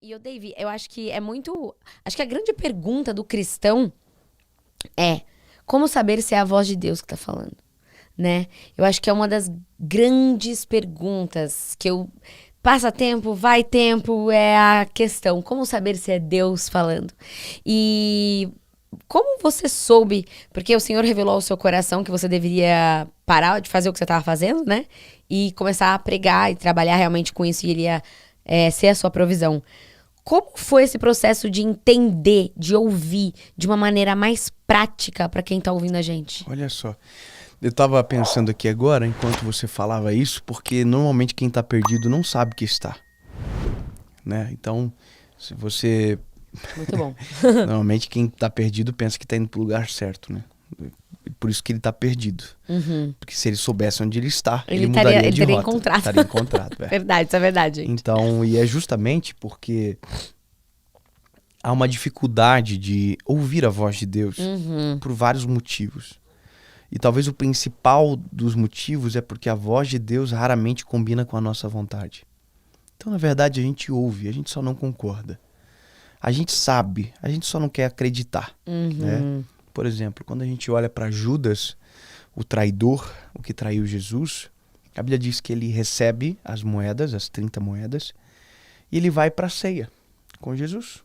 E o David, eu acho que é muito. Acho que a grande pergunta do cristão é como saber se é a voz de Deus que tá falando, né? Eu acho que é uma das grandes perguntas que eu. Passa tempo, vai tempo, é a questão. Como saber se é Deus falando? E como você soube? Porque o Senhor revelou ao seu coração que você deveria parar de fazer o que você estava fazendo, né? E começar a pregar e trabalhar realmente com isso, e ele ia ser a sua provisão. Como foi esse processo de entender, de ouvir de uma maneira mais prática para quem tá ouvindo a gente? Olha só, eu estava pensando aqui agora, enquanto você falava isso, porque normalmente quem está perdido não sabe que está, né? Então, se você... Muito bom. Normalmente quem está perdido pensa que está indo para o lugar certo, né? Por isso que ele está perdido. Uhum. Porque se ele soubesse onde ele está, ele Ele mudaria de teria rota. encontrado. Estaria encontrado. É. Verdade, isso é verdade, gente. Então, e é justamente porque há uma dificuldade de ouvir a voz de Deus por vários motivos. E talvez o principal dos motivos é porque a voz de Deus raramente combina com a nossa vontade. Então, na verdade, a gente ouve, a gente só não concorda. A gente sabe, a gente só não quer acreditar. Né? Por exemplo, quando a gente olha para Judas, o traidor, o que traiu Jesus, a Bíblia diz que ele recebe as moedas, as 30 moedas, e ele vai para a ceia com Jesus.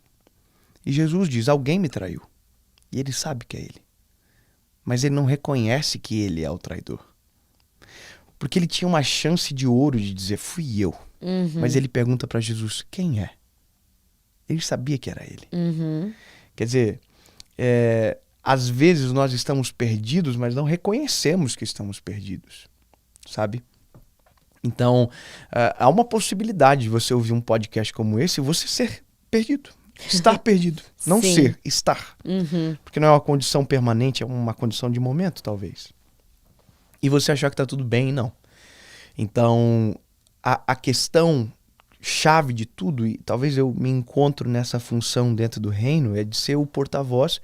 E Jesus diz, alguém me traiu. E ele sabe que é ele. Mas ele não reconhece que ele é o traidor. Porque ele tinha uma chance de ouro de dizer, fui eu. Mas ele pergunta para Jesus, quem é? Ele sabia que era ele. Quer dizer, às vezes nós estamos perdidos, mas não reconhecemos que estamos perdidos, sabe? Então, há uma possibilidade de você ouvir um podcast como esse e você ser perdido. Estar perdido. Não Sim. ser, estar. Porque não é uma condição permanente, é uma condição de momento, talvez. E você achar que está tudo bem e não. Então, a questão chave de tudo, e talvez eu me encontro nessa função dentro do reino, é de ser o porta-voz,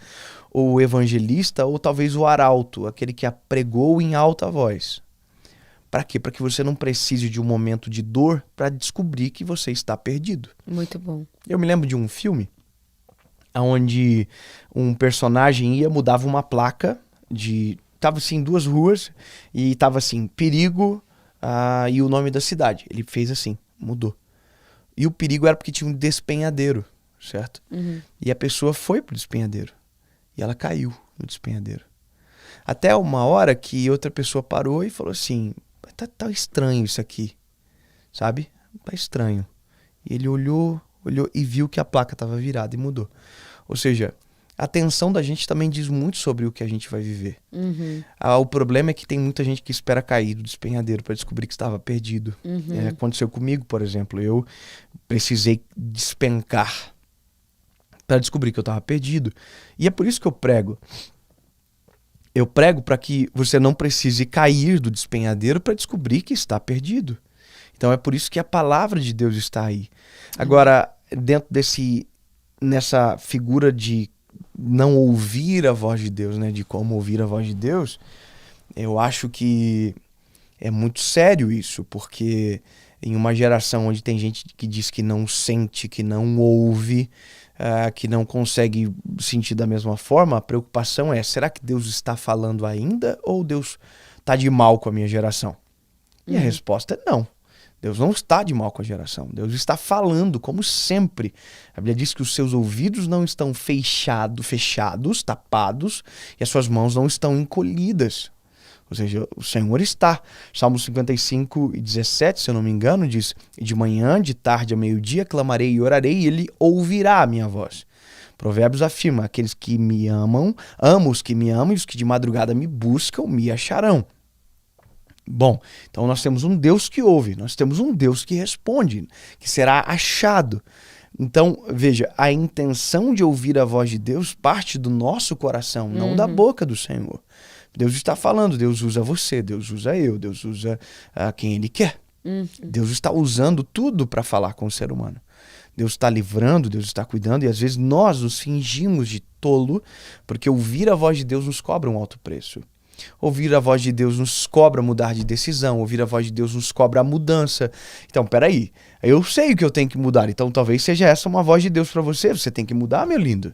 ou o evangelista, ou talvez o arauto, aquele que apregou em alta voz. Para quê? Para que você não precise de um momento de dor para descobrir que você está perdido. Muito bom. Eu me lembro de um filme onde um personagem mudava uma placa de... Tava assim, duas ruas e tava assim, perigo e o nome da cidade. Ele fez assim, mudou. E o perigo era porque tinha um despenhadeiro, certo? E a pessoa foi pro despenhadeiro. E ela caiu no despenhadeiro. Até uma hora que outra pessoa parou e falou assim, tá estranho isso aqui, sabe? Tá estranho. E ele olhou e viu que a placa estava virada e mudou. Ou seja, a atenção da gente também diz muito sobre o que a gente vai viver. O problema é que tem muita gente que espera cair do despenhadeiro para descobrir que estava perdido. Aconteceu comigo, por exemplo. Eu precisei despencar para descobrir que eu estava perdido. E é por isso que eu prego. Eu prego para que você não precise cair do despenhadeiro para descobrir que está perdido. Então é por isso que a palavra de Deus está aí. Agora, dentro nessa figura de não ouvir a voz de Deus, né, de como ouvir a voz de Deus, eu acho que é muito sério isso, porque em uma geração onde tem gente que diz que não sente, que não ouve, que não consegue sentir da mesma forma, a preocupação é, será que Deus está falando ainda ou Deus está de mal com a minha geração? E a resposta é não. Deus não está de mal com a geração. Deus está falando, como sempre. A Bíblia diz que os seus ouvidos não estão fechados, tapados, e as suas mãos não estão encolhidas. Ou seja, o Senhor está. Salmo 55:17, se eu não me engano, diz, de manhã, de tarde, a meio-dia, clamarei e orarei, e ele ouvirá a minha voz. Provérbios afirma, aqueles que me amam, amo os que me amam, e os que de madrugada me buscam, me acharão. Bom, então nós temos um Deus que ouve, nós temos um Deus que responde, que será achado. Então, veja, a intenção de ouvir a voz de Deus parte do nosso coração, não da boca do Senhor. Deus está falando, Deus usa você, Deus usa eu, Deus usa quem Ele quer. Deus está usando tudo para falar com o ser humano. Deus está livrando, Deus está cuidando, e às vezes nós nos fingimos de tolo, porque ouvir a voz de Deus nos cobra um alto preço. Ouvir a voz de Deus nos cobra mudar de decisão. Ouvir a voz de Deus nos cobra a mudança. Então, peraí. Eu sei o que eu tenho que mudar. Então, talvez seja essa uma voz de Deus para você. Você tem que mudar, meu lindo.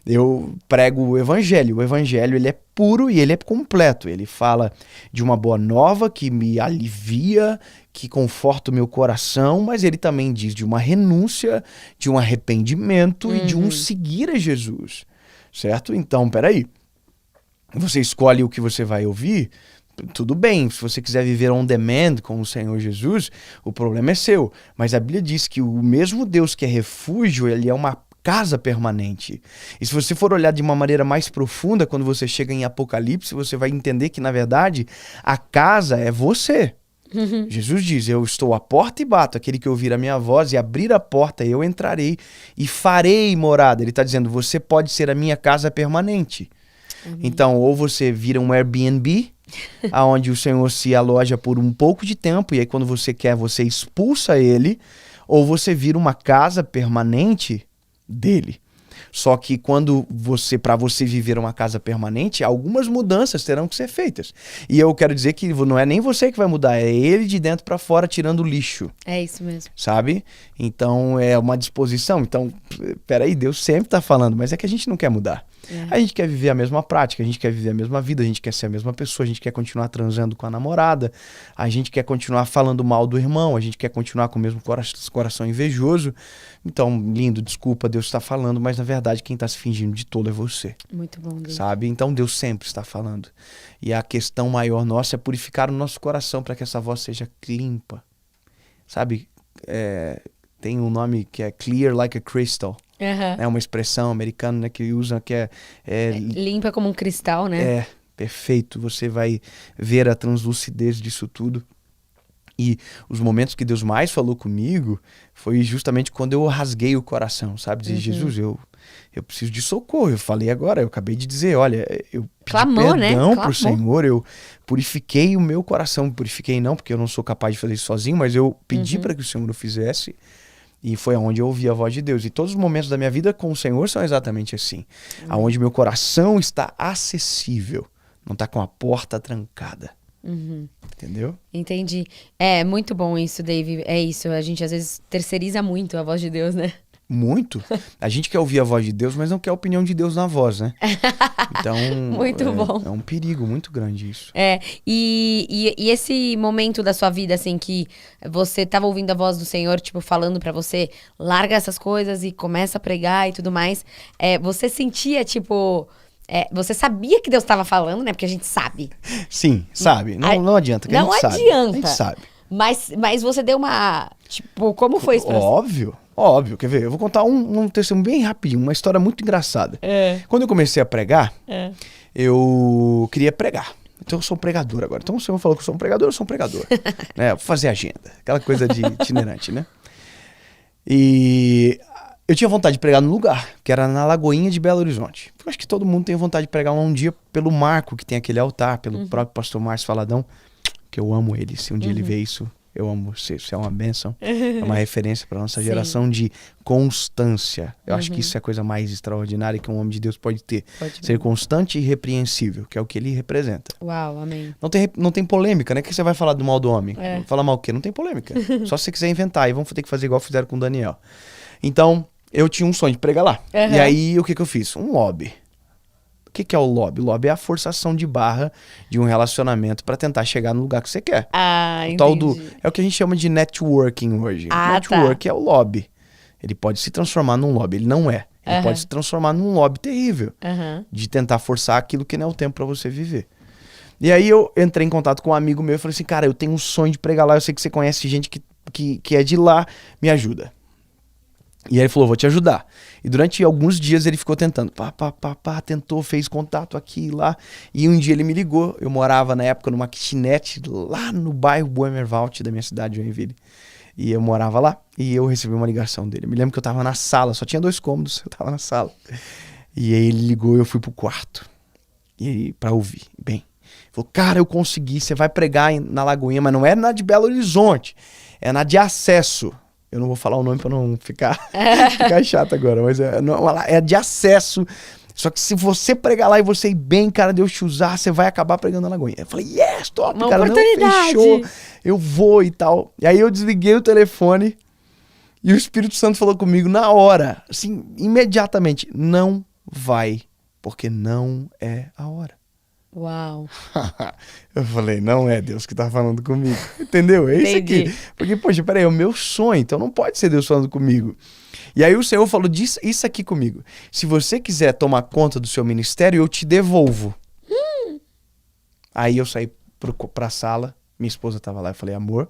Eu prego o evangelho. O evangelho, ele é puro e ele é completo. Ele fala de uma boa nova que me alivia, que conforta o meu coração, mas ele também diz de uma renúncia, de um arrependimento e de um seguir a Jesus. Certo? Então, peraí. Você escolhe o que você vai ouvir, tudo bem. Se você quiser viver on demand com o Senhor Jesus, o problema é seu. Mas a Bíblia diz que o mesmo Deus que é refúgio, ele é uma casa permanente. E se você for olhar de uma maneira mais profunda, quando você chega em Apocalipse, você vai entender que, na verdade, a casa é você. Jesus diz, eu estou à porta e bato, aquele que ouvir a minha voz e abrir a porta, eu entrarei e farei morada. Ele está dizendo, você pode ser a minha casa permanente. Então, ou você vira um Airbnb, aonde o Senhor se aloja por um pouco de tempo, e aí quando você quer, você expulsa ele, ou você vira uma casa permanente dele. Só que para você viver uma casa permanente, algumas mudanças terão que ser feitas. E eu quero dizer que não é nem você que vai mudar, é ele de dentro para fora tirando o lixo. É isso mesmo. Sabe? Então é uma disposição. Então, peraí, Deus sempre tá falando, mas é que a gente não quer mudar. A gente quer viver a mesma prática, a gente quer viver a mesma vida, a gente quer ser a mesma pessoa, a gente quer continuar transando com a namorada, a gente quer continuar falando mal do irmão, a gente quer continuar com o mesmo coração invejoso. Então, lindo, desculpa, Deus está falando, mas na verdade quem está se fingindo de tolo é você. Muito bom, Deus. Sabe? Então Deus sempre está falando. E a questão maior nossa é purificar o nosso coração para que essa voz seja limpa. Sabe? Tem um nome que é clear like a crystal. É uma expressão americana, né, que usa, que é limpa como um cristal, né? É, perfeito. Você vai ver a translucidez disso tudo. E os momentos que Deus mais falou comigo foi justamente quando eu rasguei o coração, sabe? Dizer, Jesus, eu preciso de socorro. Eu falei agora, eu acabei de dizer, olha, eu pedi perdão pro Senhor, eu purifiquei o meu coração. Purifiquei não, porque eu não sou capaz de fazer isso sozinho, mas eu pedi para que o Senhor o fizesse. E foi aonde eu ouvi a voz de Deus. E todos os momentos da minha vida com o Senhor são exatamente assim. Aonde meu coração está acessível. Não está com a porta trancada. Entendeu? Entendi. É muito bom isso, Dave. É isso. A gente às vezes terceiriza muito a voz de Deus, né? Muito. A gente quer ouvir a voz de Deus, mas não quer a opinião de Deus na voz, né? Então, muito bom. É um perigo muito grande isso. E esse momento da sua vida, assim, que você tava ouvindo a voz do Senhor, tipo, falando pra você, larga essas coisas e começa a pregar e tudo mais, você sentia, tipo... você sabia que Deus estava falando, né? Porque a gente sabe. Sim, sabe. Não adianta, que não a gente adianta. Sabe. A gente sabe. Mas você deu uma... Tipo, como foi isso pra você? Óbvio. Quer ver? Eu vou contar um testemunho bem rapidinho, uma história muito engraçada. Quando eu comecei a pregar, eu queria pregar. Então eu sou um pregador agora. Então o Senhor falou que eu sou um pregador, eu sou um pregador. Né? Vou fazer agenda. Aquela coisa de itinerante, né? E... eu tinha vontade de pregar num lugar, que era na Lagoinha de Belo Horizonte. Eu acho que todo mundo tem vontade de pregar lá um dia pelo Marco, que tem aquele altar, pelo próprio pastor Márcio Faladão, que eu amo ele. Se um dia ele vê isso, eu amo você. Isso é uma bênção. É uma referência para nossa geração de constância. Eu acho que isso é a coisa mais extraordinária que um homem de Deus pode ter. Ser constante e irrepreensível, que é o que ele representa. Uau, amém. Não tem polêmica, né? Que você vai falar do mal do homem? Falar mal o quê? Não tem polêmica. Só se você quiser inventar. E vamos ter que fazer igual fizeram com o Daniel. Então... eu tinha um sonho de pregar lá. E aí, o que eu fiz? Um lobby. O que é o lobby? O lobby é a forçação de barra de um relacionamento para tentar chegar no lugar que você quer. Entendi. É o que a gente chama de networking hoje. Network é o lobby. Ele pode se transformar num lobby. Ele não é. Ele pode se transformar num lobby terrível. De tentar forçar aquilo que não é o tempo para você viver. E aí eu entrei em contato com um amigo meu e falei assim, cara, eu tenho um sonho de pregar lá. Eu sei que você conhece gente que é de lá. Me ajuda. E aí ele falou, vou te ajudar. E durante alguns dias ele ficou tentando. Tentou, fez contato aqui e lá. E um dia ele me ligou. Eu morava na época numa kitnet lá no bairro Boemerwald da minha cidade, Joinville. E eu morava lá e eu recebi uma ligação dele. Eu me lembro que eu tava na sala, só tinha 2 cômodos, eu tava na sala. E aí ele ligou e eu fui pro quarto. E aí, pra ouvir. Bem, ele falou, cara, eu consegui, você vai pregar na Lagoinha, mas não é na de Belo Horizonte, é na de Acesso. Eu não vou falar o nome pra não ficar chato agora, mas é de Acesso. Só que se você pregar lá e você ir bem, cara, Deus te usar, você vai acabar pregando na Lagoinha. Eu falei, yes, top, Uma cara, não, oportunidade. fechou, eu vou e tal. E aí eu desliguei o telefone e o Espírito Santo falou comigo na hora, assim, imediatamente, não vai, porque não é a hora. Uau. Eu falei, não é Deus que tá falando comigo. Entendeu? É isso Entendi. aqui. Porque, poxa, peraí, é o meu sonho, então não pode ser Deus falando comigo. E aí o Senhor falou isso aqui comigo. Se você quiser tomar conta do seu ministério, eu te devolvo. Aí eu saí pra sala, minha esposa tava lá, eu falei, amor,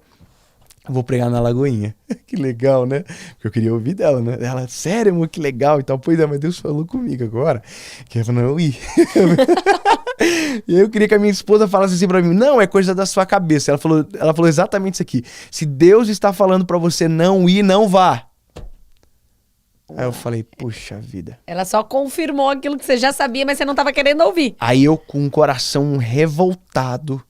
eu vou pregar na Lagoinha. Que legal, né? Porque eu queria ouvir dela, né? Ela, sério, amor, que legal e tal. Pois é, mas Deus falou comigo agora. Que eu falei, não, eu ir. E eu queria que a minha esposa falasse assim pra mim, não, é coisa da sua cabeça. Ela falou exatamente isso aqui. Se Deus está falando pra você não ir, não vá. Aí eu falei, puxa vida. Ela só confirmou aquilo que você já sabia, mas você não tava querendo ouvir. Aí eu, com o coração revoltado,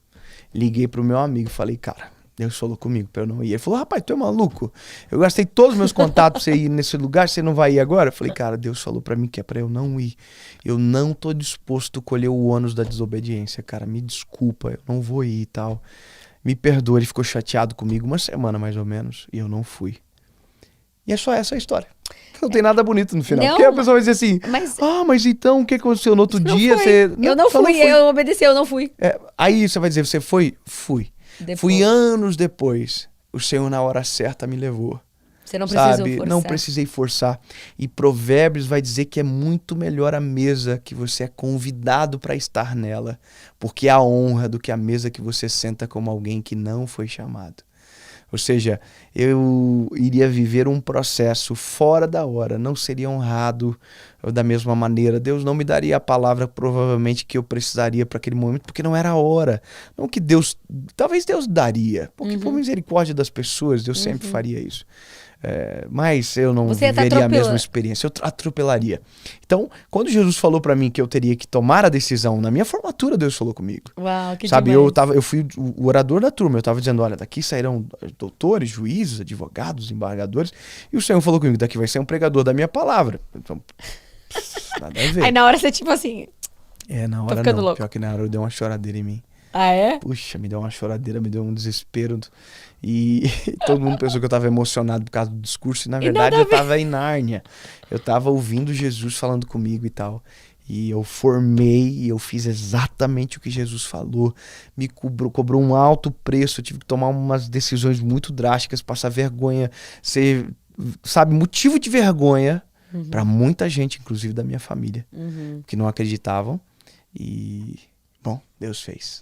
liguei pro meu amigo e falei, cara, Deus falou comigo pra eu não ir. Ele falou, rapaz, tu é maluco? Eu gastei todos os meus contatos pra você ir nesse lugar, você não vai ir agora? Eu falei, cara, Deus falou pra mim que é pra eu não ir. Eu não tô disposto a colher o ônus da desobediência, cara. Me desculpa, eu não vou ir e tal. Me perdoa, ele ficou chateado comigo uma semana mais ou menos, e eu não fui. E é só essa a história. Não tem nada bonito no final. Não, porque a pessoa vai dizer assim, mas- mas então o que aconteceu no outro Não dia? foi. Você... Eu não só fui, eu obedeci, eu não fui. Aí você vai dizer, você foi? Fui. Depois. Fui anos depois. O Senhor na hora certa me levou. Você não precisou Sabe? forçar. Não precisei forçar. E Provérbios vai dizer que é muito melhor a mesa que você é convidado para estar nela, porque há honra do que a mesa que você senta como alguém que não foi chamado. Ou seja, eu iria viver um processo fora da hora, não seria honrado da mesma maneira. Deus não me daria a palavra provavelmente que eu precisaria para aquele momento, porque não era a hora. Não que Deus, talvez Deus daria, porque por misericórdia das pessoas, Deus sempre faria isso. Mas eu não Você ia viveria a mesma experiência, eu atropelaria. Então, quando Jesus falou para mim que eu teria que tomar a decisão, na minha formatura Deus falou comigo. Uau, que Sabe, demais. eu fui o orador da turma, eu tava dizendo, olha, daqui sairão doutores, juízes, advogados, embargadores, e o Senhor falou comigo, daqui vai ser um pregador da minha palavra. Então, nada a ver. Aí na hora você, tipo assim... Na hora ficando não, louco. pior que na hora eu dei uma choradeira em mim. Ah, é? Puxa, me deu uma choradeira, me deu um desespero. E todo mundo pensou que eu tava emocionado por causa do discurso. E na verdade eu tava em Nárnia. Eu tava ouvindo Jesus falando comigo e tal. E eu formei e eu fiz exatamente o que Jesus falou. Me cobrou um alto preço. Eu tive que tomar umas decisões muito drásticas, passar vergonha, ser, sabe, motivo de vergonha pra muita gente, inclusive da minha família, que não acreditavam. E, bom, Deus fez.